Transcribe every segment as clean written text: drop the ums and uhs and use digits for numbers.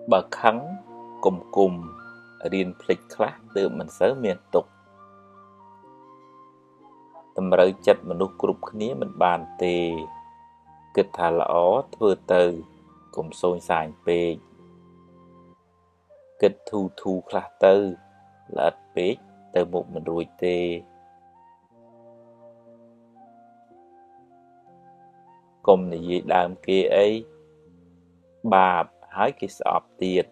បើខឹងគុំរៀនភ្លេចខ្លះទើបមិនសូវមានទុក្ខតម្រូវចិត្តមនុស្សគ្រប់គ្នាមិនបានទេគិតថាល្អធ្វើទៅកុំសូន្យសាញពេកគិតធូរខ្លះទៅល្អិតពេកទៅមុខមិនរួចទេកុំនិយាយដើមគេអីបាបហើយគេស្អប់ទៀត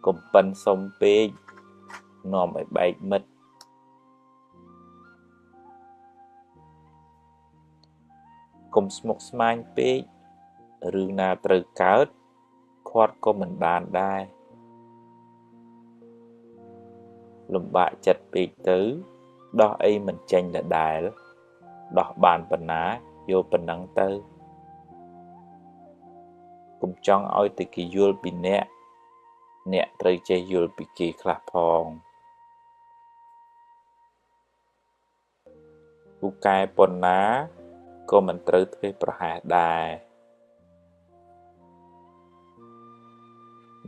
កុំប៉ិនសុំពេកនាំឲ្យបែកមិត្តកុំស្មុគស្មាញពេករឿងណាត្រូវកើតខាត់ក៏មិនបានដែរលំបាកចិត្តពេកទៅដោះអីមិនចេញដដែលដោះបានប៉ុណ្ណាយកប៉ុណ្ណឹងទៅកុំចង់ឲ្យតែគេយល់ពីអ្នកត្រូវចេះយល់ពីគេខ្លះផងពូកែប៉ុណ្ណាក៏មិនត្រូវធ្វេសប្រហែសដែរ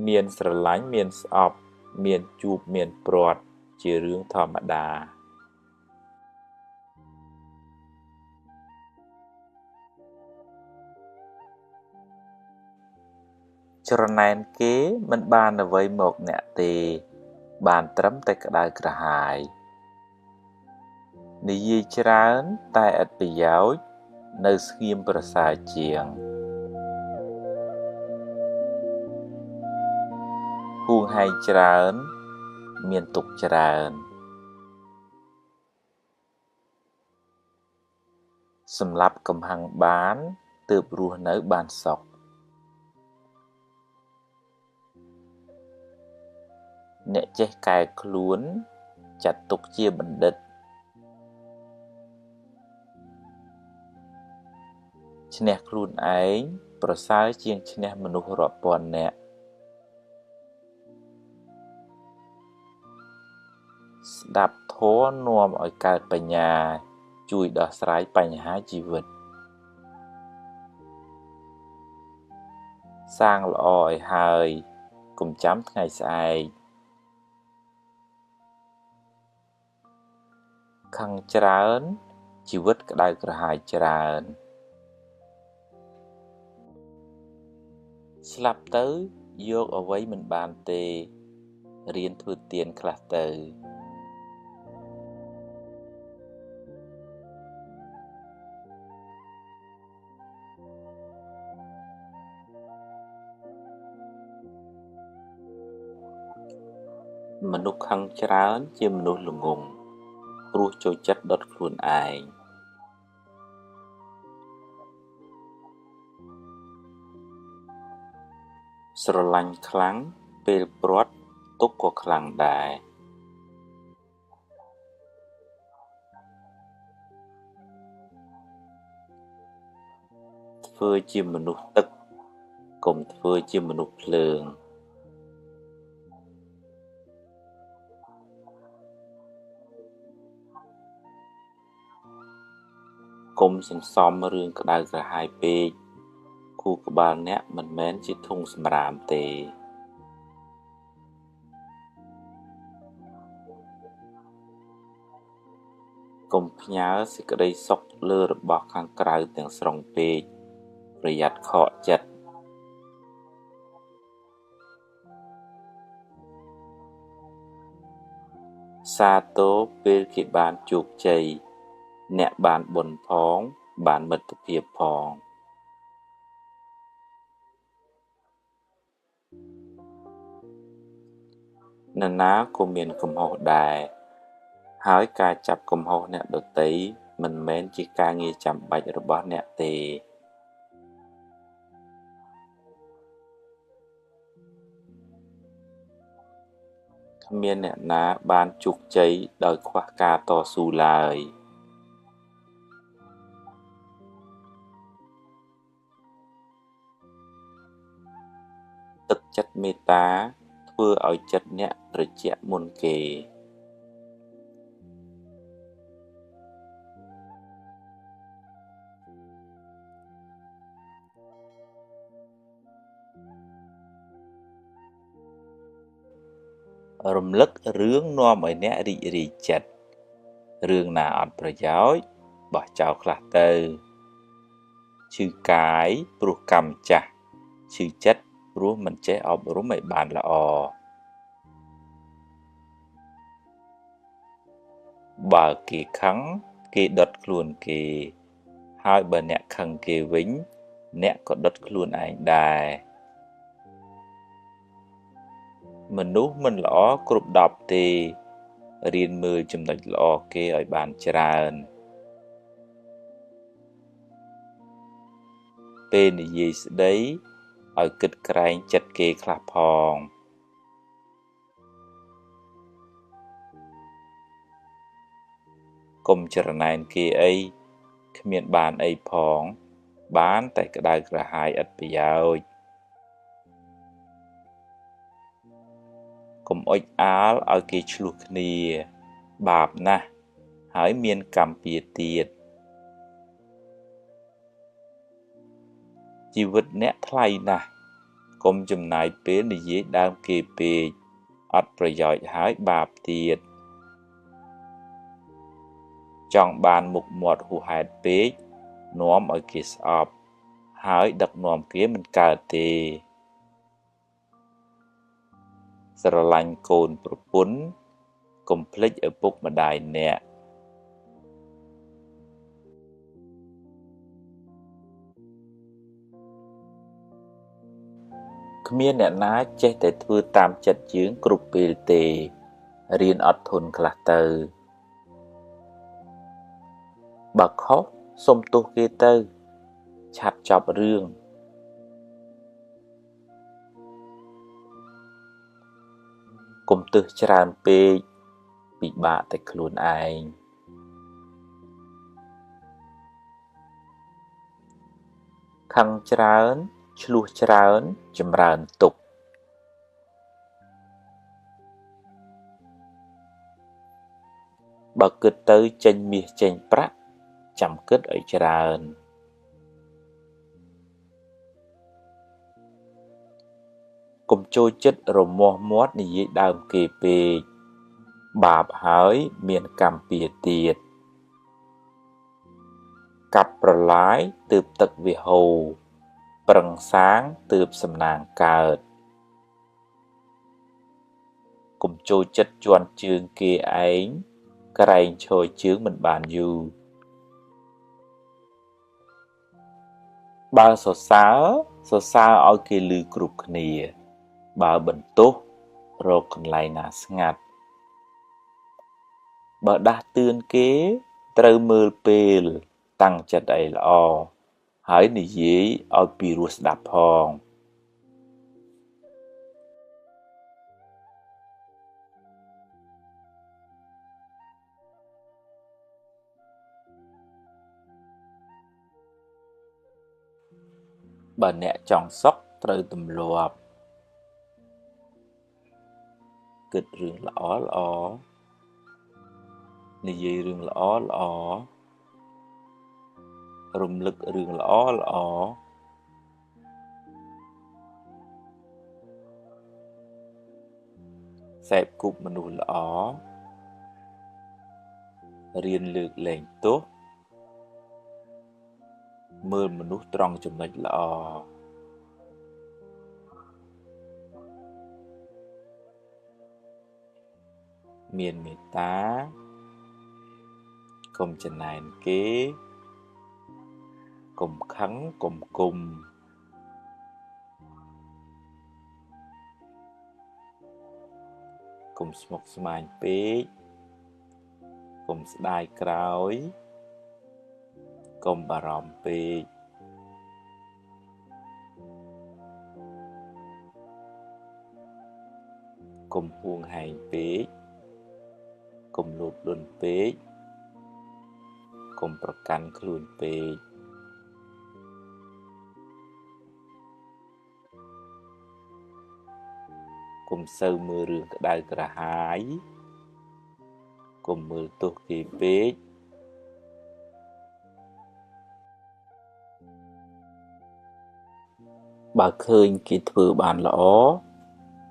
មានស្រឡាញ់មានស្អប់មានជួបមានព្រាត់ជារឿងធម្មតាច្រណែនគេមិនបានអ្វីមកអ្នកទេបានត្រឹមតែក្តៅក្រហាយនិយាយច្រើនតែឥតប្រយោជន៍នៅស្ងៀមប្រសើរជាងហួងហែងច្រើនមានទុក្ខច្រើនសម្រាប់កំហឹងបានទើបរស់នៅបានសុខអ្នកចេះកែខ្លួនចាត់ទុកជាបណ្ឌិតឈ្នះខ្លួនឯងប្រសើរជាងឈ្នះមនុស្សរាប់ពាន់នាក់ស្ដាប់ធម៌នាំឲ្យកើតបញ្ញាជួយដោះស្រាយបញ្ហាជីវិតសាងល្អឲ្យហើយកុំចាំថ្ងៃស្អែកខឹងច្រើនជីវិតក្តៅក្រហាយច្រើនស្លាប់ទៅយកអ្វីមិនបានទេរៀនធ្វើទានខ្លះទៅមនុស្សខឹងច្រើនជាមនុស្សល្ងង់ព្រោះចូលចិត្តដុតខ្លួនឯងស្រឡាញ់ខ្លាំងពេលព្រាត់ទុក្ខក៏ខ្លាំងដែរធ្វើជាមនុស្សទឹកកុំធ្វើជាមនុស្សភ្លើងកុំសន្សំរឿងក្តៅក្រហាយពេកខួរក្បាលអ្នកមិនមែនជាធុងសម្រាមទេកុំផ្ញើសេចក្តីសុខលើរបស់ខាងក្រៅទាំងស្រុងពេកប្រយ័ត្នខកចិត្តសាទរពេលគេបានជោគជ័យអ្នកបានបុណ្យផងបានមិត្តភាពផងនរណាក៏មានកំហុសដែរហើយការចាប់កំហុសអ្នកដទៃមិនមែនជាការងារចាំបាច់របស់អ្នកទេគ្មានអ្នកណាបានជោគជ័យដោយខ្វះការតស៊ូឡើយទឹកចិត្តមេត្តាធ្វើឲ្យចិត្តអ្នកត្រជាក់មុនគេ រំលឹករឿងនាំឲ្យអ្នករីករាយចិត្តរឿងណាអត់ប្រយោជន៍បោះចោលខ្លះទៅឈឺកាយព្រោះកម្មចាស់ឈឺចិត្តព្រោះមិនចេះអប់រំឲ្យបានល្អបើគេខឹងគេដុតខ្លួនគេហើយបើអ្នកខឹងគេវិញអ្នកក៏ដុតខ្លួនឯងដែរមនុស្សមិនល្អគ្រប់10ទេរៀនមើលចំណុចល្អគេឲ្យបានច្រើនពេលនិយាយស្ដីឲ្យគិតក្រែងចិត្តគេខ្លះផងកុំច្រណែនគេអីគ្មានបានអីផងបានតែក្តៅក្រហាយឥតប្រយោជន៍កុំអុចអាលឲ្យគេឆ្លោះគ្នាបាបណាស់ហើយមានកម្មពៀទៀតជីវិតអ្នកថ្លៃណាស់កុំចំណាយពេលនិយាយដើមគេពេកអត់ប្រយោជន៍ហើយបាបទៀតចង់បានមុខមាត់ហួសហេតុពេកនាំឲ្យគេស្អប់ហើយដឹកនាំគេមិនកើតទេស្រឡាញ់កូនប្រពន្ធកុំភ្លេចឪពុកម្ដាយអ្នកគ្មានអ្នកណាចេះតែធ្វើតាមចិត្តយើងគ្រប់ពេលទេរៀនអត់ធន់ខ្លះទៅបើខុសសុំទោសគេទៅឆាប់ចប់រឿងកុំទឹះច្រើនពេកពិបាកតែខ្លួនឯងខឹងច្រើនឆ្លោះច្រើនចម្រើនទុក្ខបើគិតទៅចេញមាសចេញប្រាក់ចាំគិតឲ្យច្រើនកុំចូលចិត្តរមាស់មាត់និយាយដើមគេពេកបាបហើយមានកម្មពៀទៀតកាប់ប្រឡាយទើបទឹកវាហូរប្រឹងសាងទើបសំណាងកើតកុំចូលចិត្តជន់ជើងគេឯងក្រែងឈរជើងមិនបានយូរបើសរសើរឲ្យគេឮគ្រប់គ្នាបើបន្ទោសរកកន្លែងណាស្ងាត់បើដាស់តឿនគេត្រូវមើលពេលតាំងចិត្តឲ្យល្អហើយនិយាយឲ្យពីរោះស្ដាប់ផងបើអ្នកចង់សុខត្រូវទម្លាប់គិតរឿងល្អនិយាយរឿងល្អរំលឹករឿងល្អសេពគប់មនុស្សល្អរៀនលើកលែងទោសមើលមនុស្សត្រង់ចំណុចល្អមានមេត្តាកុំច្រណែនគេកុំខឹងកុំគុំកុំស្មុគស្មាញពេកកុំស្ដាយក្រោយកុំបារម្ភពេកកុំហួងហែងពេកកុំលោភលន់ពេកកុំប្រកាន់ខ្លួនពេកកុំសូវមើលរឿងក្តៅក្រហាយកុំមើលទោសគេពេកបើឃើញគេធ្វើបានល្អ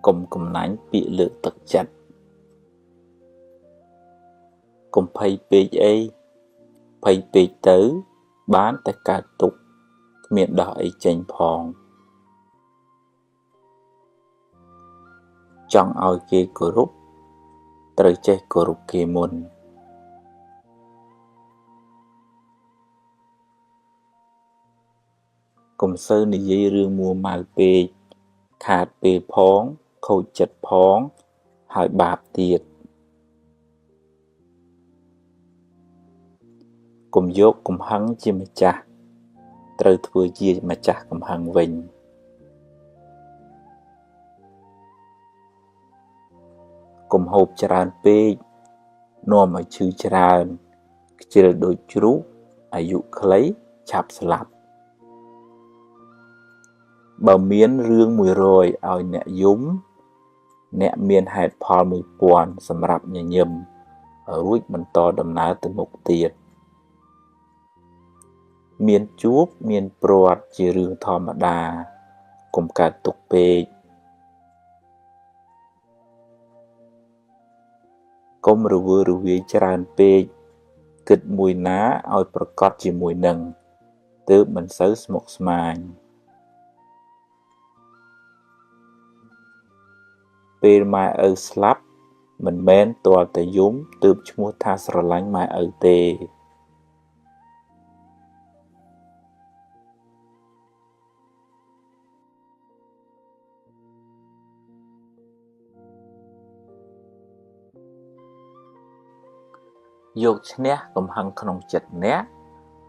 កុំកំណាញ់ពាក្យលើកទឹកចិត្ត កុំភ័យពេកអីភ័យពេកទៅបានតែកើតទុក្ខគ្មានដោះអីចេញផងចង់ឲ្យគេគោរពត្រូវចេះគោរពគេមុនកុំសូវនិយាយរឿងមួម៉ៅពេកខាតពេលផងខូចចិត្តផងហើយបាបទៀតកុំយកកំហឹងជាម្ចាស់ត្រូវធ្វើជាម្ចាស់កំហឹងវិញកុំហូបច្រើនពេកនាំឲ្យឈឺច្រើនខ្ជិលដូចជ្រូកអាយុខ្លីឆាប់ស្លាប់បើមានរឿង100ឲ្យអ្នកយំអ្នកមានហេតុផល1000សម្រាប់ញញឹមរួចបន្តដំណើរទៅមុខទៀតមានជួបមានព្រាត់ជារឿងធម្មតាកុំកើតទុក្ខពេកកុំរវើរវាយច្រើនពេកគិតមួយណាឲ្យប្រកបជាមួយនឹងទើបមិនសូវស្មុគស្មាញពេលម៉ែឪស្លាប់មិនមែនទាល់តែយំទើបឈ្មោះថាស្រឡាញ់ម៉ែឪទេយកឈ្នះកំហឹងក្នុងចិត្តអ្នក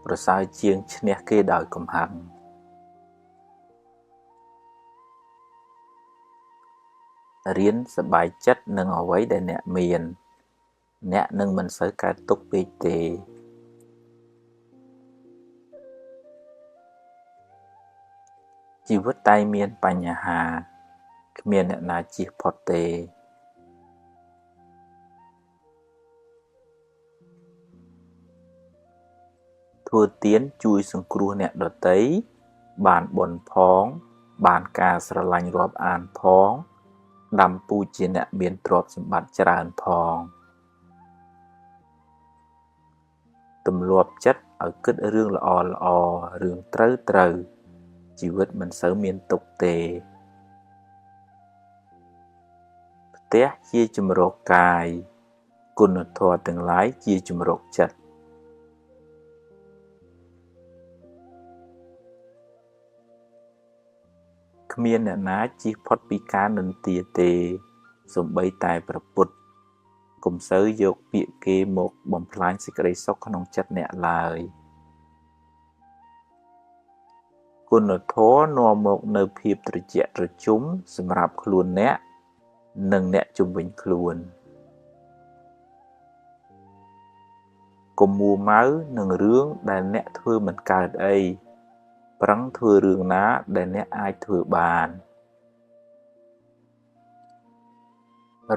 ប្រសើរជាងឈ្នះគេដោយកំហឹងរៀនសប្បាយចិត្តនឹងអ្វីដែលអ្នកមានអ្នកនឹងមិនសូវកើតទុក្ខពេកទេជីវិតតែមានបញ្ហាគ្មានអ្នកណាជៀសផុតទេធ្វើទានជួយសង្គ្រោះអ្នកដទៃបានបុណ្យផងបានការស្រឡាញ់រាប់អានផងដាំពូជជាអ្នកមានទ្រព្យសម្បត្តិច្រើនផងទម្លាប់ចិត្តឲ្យគិតរឿងល្អរឿងត្រូវជីវិតមិនសូវមានទុក្ខទេផ្ទះជាជំរកកាយគុណធម៌ទាំងឡាយជាជំរកចិត្តគ្មានអ្នកណាជៀសផុតពីការនិន្ទាទេសូម្បីតែព្រះពុទ្ធកុំសូវយកពាក្យគេមកបំផ្លាញសេចក្តីសុខក្នុងចិត្តអ្នកឡើយគុណធម៌នាំមកនៅភាពត្រជាក់ត្រជុំសម្រាប់ខ្លួនអ្នកនិងអ្នកជុំវិញខ្លួនកុំមួម៉ៅនឹងរឿងដែលអ្នកធ្វើមិនកើតអីប្រឹងធ្វើរឿងណាដែលអ្នកអាចធ្វើបាន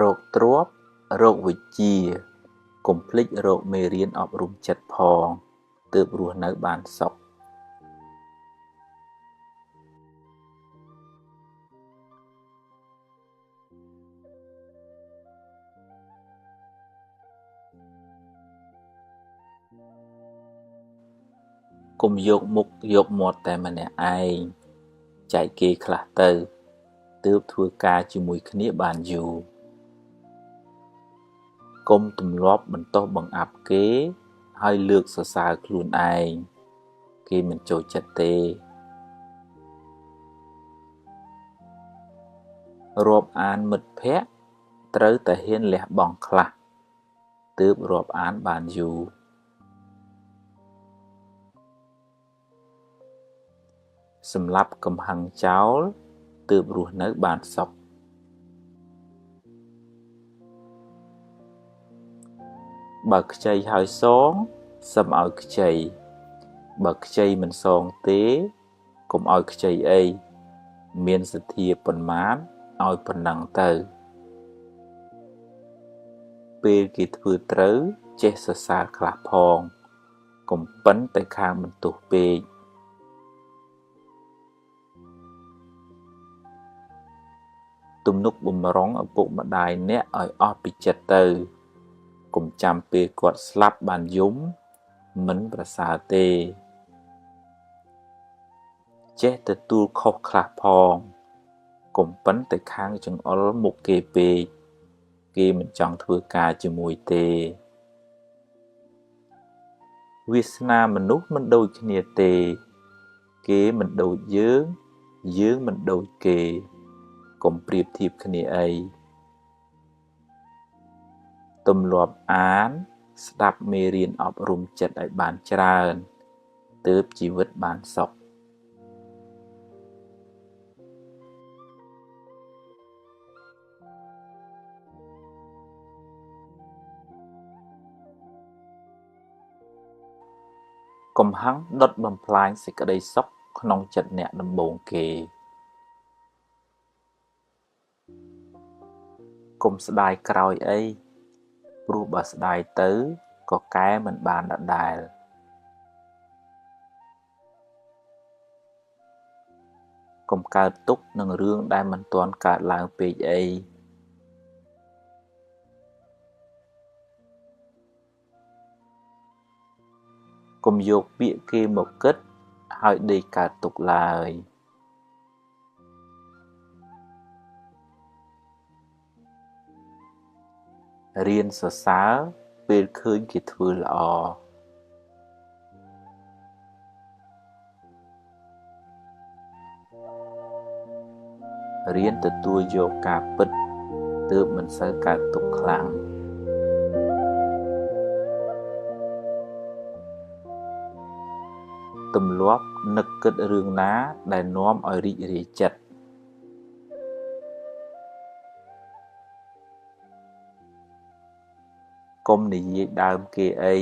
រកទ្រព្យរកវិជ្ជាកុំភ្លេចរកមេរៀនអប់រំចិត្តផងទើបរស់នៅបានសុខកុំយកមុខយកមាត់តែម្នាក់ឯងចែកគេខ្លះទៅទើបធ្វើការជាមួយគ្នាបានយូរកុំទម្លាប់បន្តបង្អាប់គេហើយលើកសរសើរខ្លួនឯងគេមិនចូលចិត្តទេរាប់អានមិត្តភក្តិត្រូវតែហ៊ានលះបង់ខ្លះទើបរាប់អានបានយូរសម្រាប់កំហឹងចោលទើបរស់នៅបានសុខបើខ្ចីហើយសងសឹមឲ្យខ្ចីបើខ្ចីមិនសងទេកុំឲ្យខ្ចីអីមានសទ្ធាប៉ុន្មានឲ្យប៉ុណ្ណឹងទៅពេលគេធ្វើត្រូវចេះសរសើរខ្លះផងកុំប៉ិនតែខាងបន្ទោសពេកទំនុកបំរុងឪពុកម្ដាយអ្នកឲ្យអស់ពីចិត្តទៅ កុំចាំពេលគាត់ស្លាប់បានយំមិនប្រសើរទេចេះទទួលខុសខ្លះផងកុំប៉ុន្តែខាងចង្អុលមុខគេពេកគេមិនចង់ធ្វើការជាមួយទេវាសនាមនុស្សមិនដូចគ្នាទេគេមិនដូចយើងយើងមិនដូចគេកុំប្រៀបធៀបគ្នាអីទម្លាប់អានស្ដាប់មេរៀនអប់រំចិត្តឲ្យបានច្រើនទើបជីវិតបានសុខកំហឹងដុតបំផ្លាញសេចក្តីសុខក្នុងចិត្តអ្នកដំបូងគេកុំស្ដាយក្រោយអីព្រោះបើស្ដាយទៅក៏កែមិនបានដដែលកុំកើតទុក្ខនឹងរឿងដែលមិនទាន់កើតឡើងពេកអីកុំយកពាក្យគេមកគិតហើយដេកកើតទុក្ខឡើយរៀនសរសើរពេលឃើញគេធ្វើល្អរៀនទទួលយកការពិតទើបមិនសូវកើតទុក្ខខ្លាំងទម្លាប់នឹកគិតរឿងណាដែលនាំឲ្យរីករាយចិត្តកុំនិយាយដើមគេអី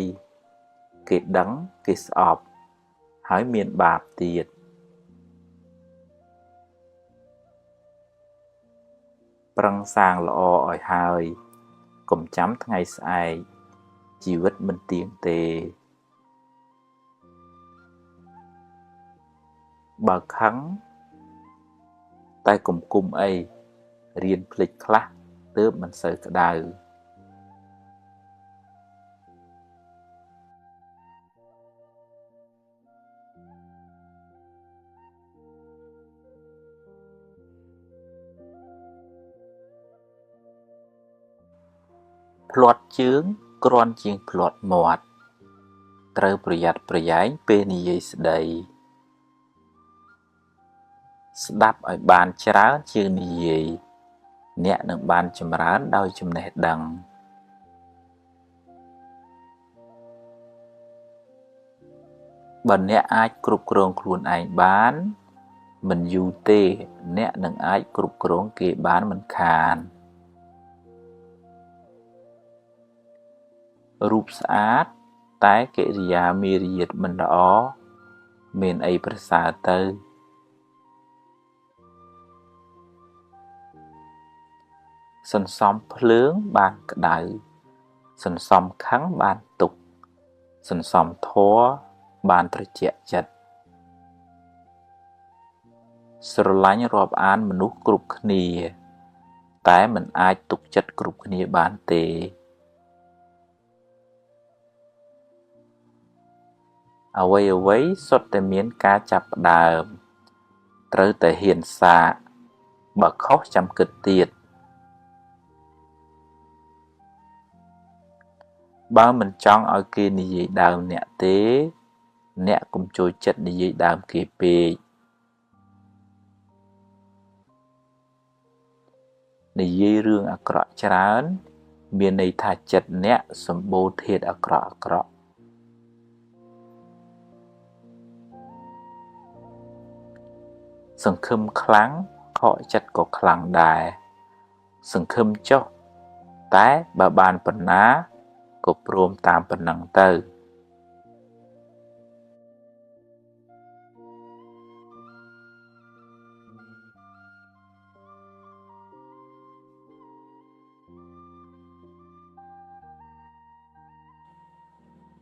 គេដឹងគេស្អប់ហើយមានបាបទៀតប្រឹងសាងល្អឲ្យហើយកុំចាំថ្ងៃស្អែកជីវិតមិនទៀងទេបើខឹងតែកុំគុំអីរៀនភ្លេចខ្លះទើបមិនសូវក្តៅភ្លាត់ជើងគ្រាន់ជាងភ្លាត់មាត់ត្រូវប្រយ័ត្នប្រយែងពេលនិយាយស្ដីស្ដាប់ឲ្យបានច្រើនជាងនិយាយអ្នកនឹងបានចម្រើនដោយចំណេះដឹងបើអ្នកអាចគ្រប់គ្រងខ្លួនឯងបានមិនយូរទេអ្នកនឹងអាចគ្រប់គ្រងគេបានមិនខានរូបស្អាតតែកិរិយាមារយាទមិនល្អមានអីប្រសើរទៅសន្សំភ្លើងបានក្តៅសន្សំខឹងបានទុក្ខសន្សំធម៌បានត្រជាក់ចិត្តស្រឡាញ់រាប់អានមនុស្សគ្រប់គ្នាតែមិនអាចទុកចិត្តគ្រប់គ្នាបានទេអ្វីសុទ្ធតែមានការចាប់ផ្ដើមត្រូវតែហ៊ានសាកបើខុសចាំគិតទៀតបើមិនចង់ឲ្យគេនិយាយដើមអ្នកទេអ្នកកុំចូលចិត្តនិយាយដើមគេពេកនិយាយរឿងអាក្រក់ច្រើនមានន័យថាចិត្តអ្នកសម្បូរធាតុអាក្រក់សង្ឃឹមខ្លាំងខកចិត្តក៏ខ្លាំងដែរសង្ឃឹមចុះតែបើបានប៉ុណ្ណាក៏ព្រមតាមប៉ុណ្ណឹងទៅ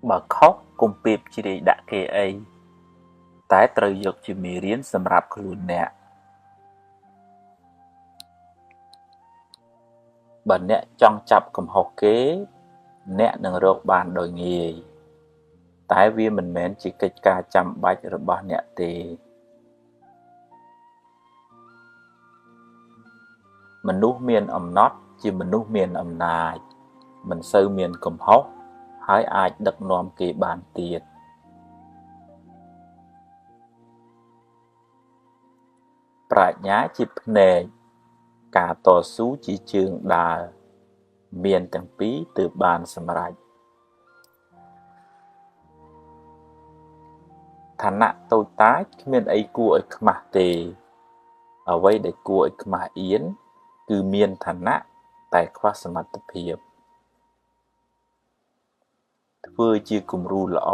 បើខុសកុំពេបជ្រាយដាក់គេអីតែត្រូវយកជាមេរៀនសម្រាប់ខ្លួនអ្នកបើអ្នកចង់ចាប់កំហុសគេ អ្នកនឹងរកបានដោយងាយតែវាមិនមែនជាកិច្ចការចាំបាច់របស់អ្នកទេមនុស្សមានអំណត់ជាមនុស្សមានអំណាចមិនសូវមានកំហុសហើយអាចដឹកនាំគេបានទៀតប្រាជ្ញាជាភ្នែកការតស៊ូជាជើងដើរមានទាំងពីរទើបបានសម្រេចឋានៈតូចតាចគ្មានអីគួរឲ្យខ្មាស់ទេអ្វីដែលគួរឲ្យខ្មាស់អៀនគឺមានឋានៈតែខ្វះសមត្ថភាពធ្វើជាគំរូល្អ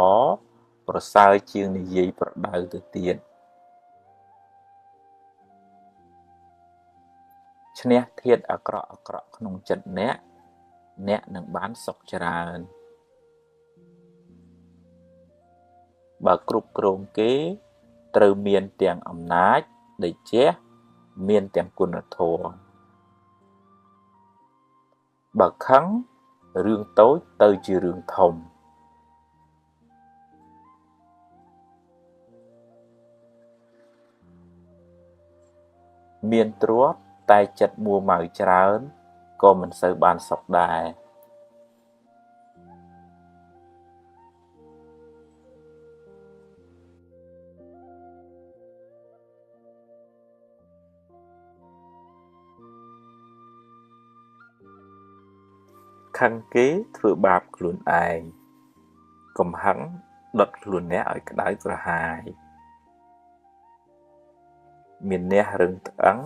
ប្រសើរជាងនិយាយប្រដៅទៅទៀតឈ្នះធាតុអាក្រក់ក្នុងចិត្តអ្នកនឹងបានសុខច្រើនបើគ្រប់គ្រងគេត្រូវមានទាំងអំណាចតេជះមានទាំងគុណធម៌បើខឹងរឿងតូចទៅជារឿងធំមានទ្រព្យតែចិត្តមួម៉ៅច្រើនក៏មិនសូវបានសុខដែរខឹងគេធ្វើបាបខ្លួនឯងកំហឹងដុតខ្លួនអ្នកឲ្យក្តៅក្រហាយមានះរឹងត្អឹង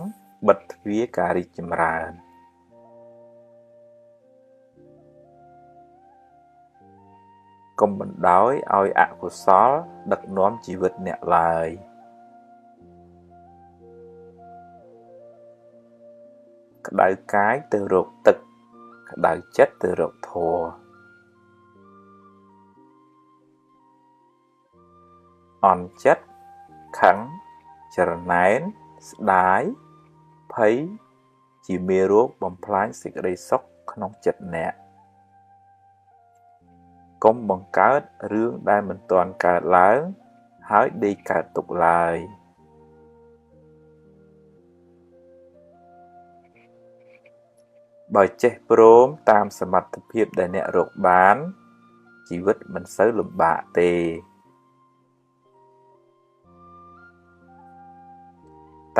បិទទ្វារការរីកចម្រើនកុំបណ្ដោយឲ្យអកុសលដឹកនាំជីវិតអ្នកឡើយក្តៅកាយទៅរកទឹកក្តៅចិត្តទៅរកធម៌អន់ចិត្តខឹងចរណែនស្ដាយភ័យជាមេរោគបំផ្លាញសេចក្តីសុខក្នុងចិត្តអ្នកកុំបង្កើតរឿងដែលមិនទាន់កើតឡើងហើយដេកកើតទុកឡើយបើចេះព្រមតាមសមត្ថភាពដែលអ្នករកបានជីវិតមិនសូវលំបាកទេ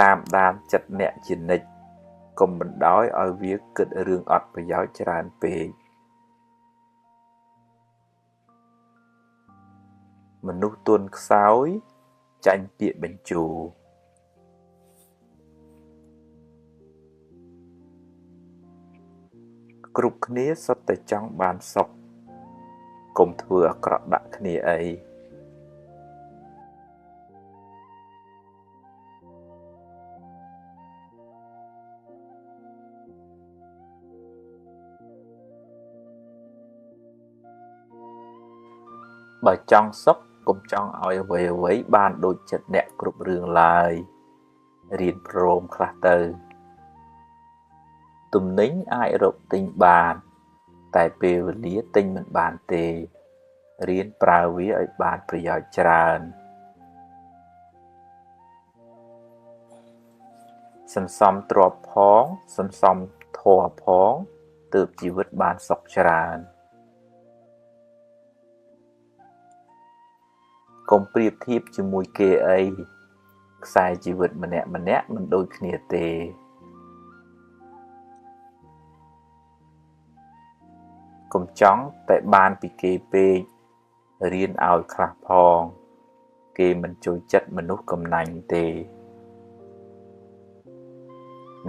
តាមដានចិត្តអ្នកជានិច្ចកុំបណ្ដោយឲ្យវាគិតរឿងអត់ប្រយោជន៍ច្រើនពេកមនុស្សទន់ខ្សោយចាញ់ពាក្យបញ្ជោគ្រប់គ្នាសុទ្ធតែចង់បានសុខកុំធ្វើអាក្រក់ដាក់គ្នាអីបើចង់សុខកុំចង់ឲ្យអ្វីបានដូចចិត្តអ្នកគ្រប់រឿងឡើយរៀនព្រមខ្លះទៅទំនិញអាចរកទិញបានតែពេលវេលាទិញមិនបានទេរៀនប្រើវាឲ្យបានប្រយោជន៍ច្រើនសន្សំទ្រព្យផងសន្សំធម៌ផងទើបជីវិតបានសុខច្រើនកុំប្រៀបធៀបជាមួយគេអីខ្សែជីវិតម្នាក់មិនដូចគ្នាទេកុំចង់តែបានពីគេពេករៀនឲ្យខ្លះផងគេមិនចូលចិត្តមនុស្សកំណាញ់ទេ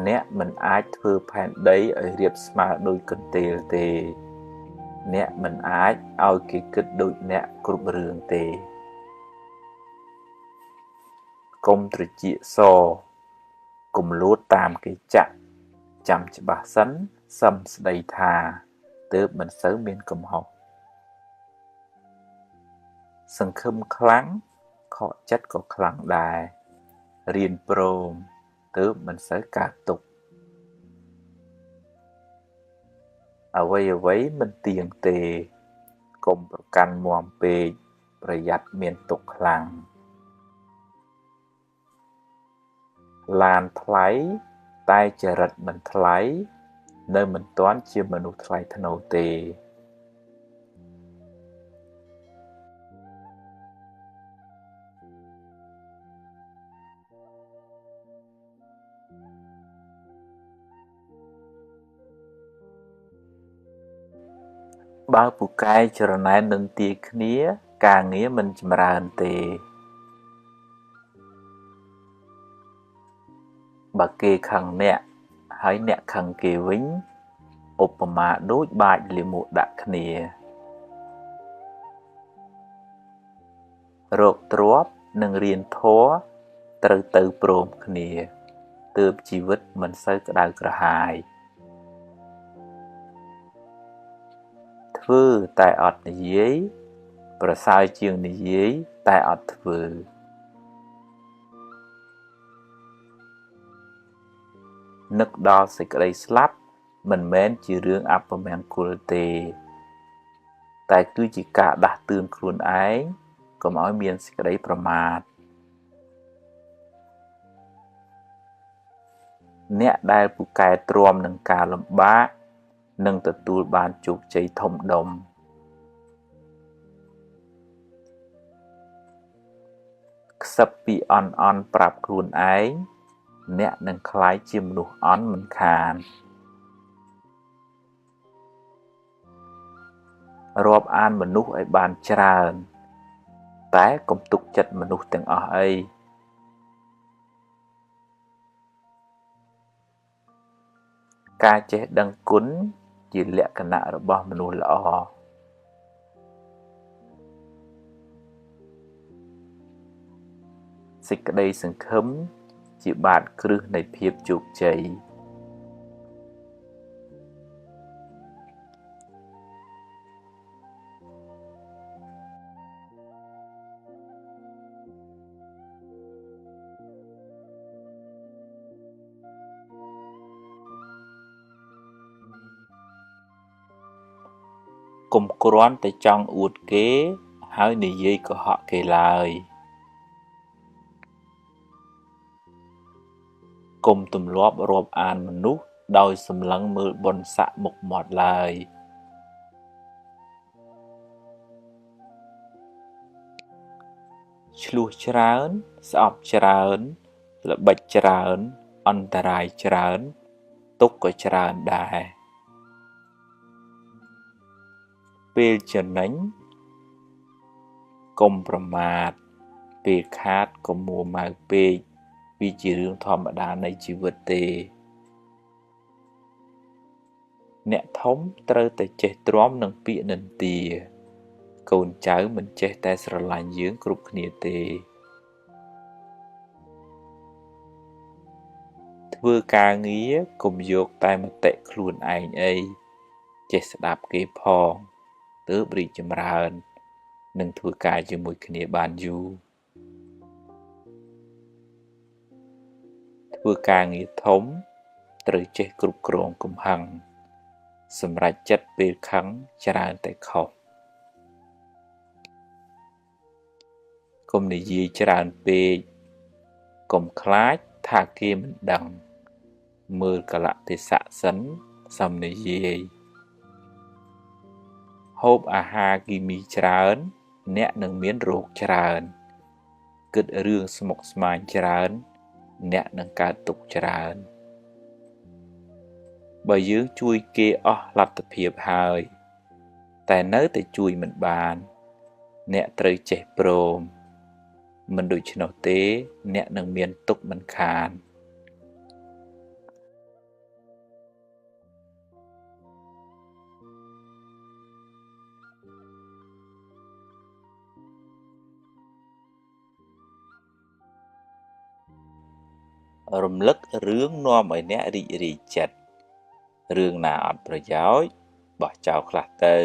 អ្នកមិនអាចធ្វើផែនដីឲ្យរាបស្មើដូចកន្ទេលទេអ្នកមិនអាចឲ្យគេគិតដូចអ្នកគ្រប់រឿងទេកុំត្រចៀកសកុំលួតតាមគេចាក់ចាំច្បាស់សិនសឹមស្ដីថាទើបមិនសូវមានកំហុសសង្ឃឹមខ្លាំងខកចិត្តក៏ខ្លាំងដែររៀនព្រមទើបមិនសូវកើតទុក្ខ អ្វីមិនទៀងទេកុំប្រកាន់មាំពេកប្រយ័ត្នមានទុក្ខខ្លាំងឡានថ្លៃតែចរិតមិនថ្លៃនៅមិនទាន់ជាមនុស្សថ្លៃថ្នូរទេបើពូកែច្រណែននឹងទាយគ្នាការងារមិនចម្រើនទេបើគេខឹងអ្នកហើយអ្នកខឹងគេវិញឧបមាដូចបាចលាមកដាក់គ្នារកទ្រព្យនិងរៀនធម៌ត្រូវទៅព្រមគ្នាទើបជីវិតមិនសូវក្តៅក្រហាយធ្វើតែអត់និយាយប្រសើរជាងនិយាយតែអត់ធ្វើនឹកដល់សេចក្តីស្លាប់មិនមែនជារឿងអពមង្គលទេតែគឺជាការដាស់តឿនខ្លួនឯងកុំឲ្យមានសេចក្តីប្រមាទអ្នកដែលពូកែទ្រាំនឹងការលំបាកនឹងទទួលបានជោគជ័យធំដុំខ្សឹបពីអន់ប្រាប់ខ្លួនឯងអ្នកនឹងក្លាយជាមនុស្សអន់មិនខានរាប់អានមនុស្សឲ្យបានច្រើនតែកុំទុកចិត្តមនុស្សទាំងអស់អីការចេះដឹងគុណជាលក្ខណៈរបស់មនុស្សល្អសេចក្តីសង្ឃឹមជាបាតគ្រឹះនៃភាពជោគជ័យកុំគ្រាន់តែចង់អួតគេហើយនិយាយកុហកគេឡើយកុំទម្លាប់រាប់អានមនុស្សដោយសម្លឹងមើលបុណ្យស័ក្តិមុខមាត់ឡើយឆ្លោះច្រើនស្អប់ច្រើនល្បិចច្រើនអន្តរាយច្រើនទុក្ខក៏ច្រើនដែរពេលចំណេញកុំប្រមាទពេលខាតកុំមួម៉ៅពេកវាជារឿងធម្មតានៃជីវិតទេអ្នកធំត្រូវតែចេះទ្រាំនឹងពាក្យនិន្ទាកូនចៅមិនចេះតែស្រឡាញ់យើងគ្រប់គ្នាទេធ្វើការងារកុំយកតែមតិខ្លួនឯងអីចេះស្ដាប់គេផងទើបរីកចម្រើននិងធ្វើការជាមួយគ្នាបានយូរធ្វើការងារធំត្រូវចេះគ្រប់គ្រងកំហឹងសម្រេចចិត្តពេលខឹងច្រើនតែខុសកុំនិយាយច្រើនពេកកុំខ្លាចថាគេមិនដឹងមើលកលៈទេសៈសិនសំនិយាយហូបអាហារគីមីច្រើនអ្នកនឹងមានរោគច្រើនគិតរឿងស្មុគស្មាញច្រើនអ្នកនឹងកើតទុក្ខច្រើនបើយើងជួយគេអស់លទ្ធភាពហើយតែនៅតែជួយមិនបានអ្នកត្រូវចេះព្រមមិនដូច្នោះទេអ្នកនឹងមានទុក្ខមិនខានរំលឹករឿងនាំឲ្យអ្នករីករាយចិត្តរឿងណាអត់ប្រយោជន៍បោះចោលខ្លះទៅ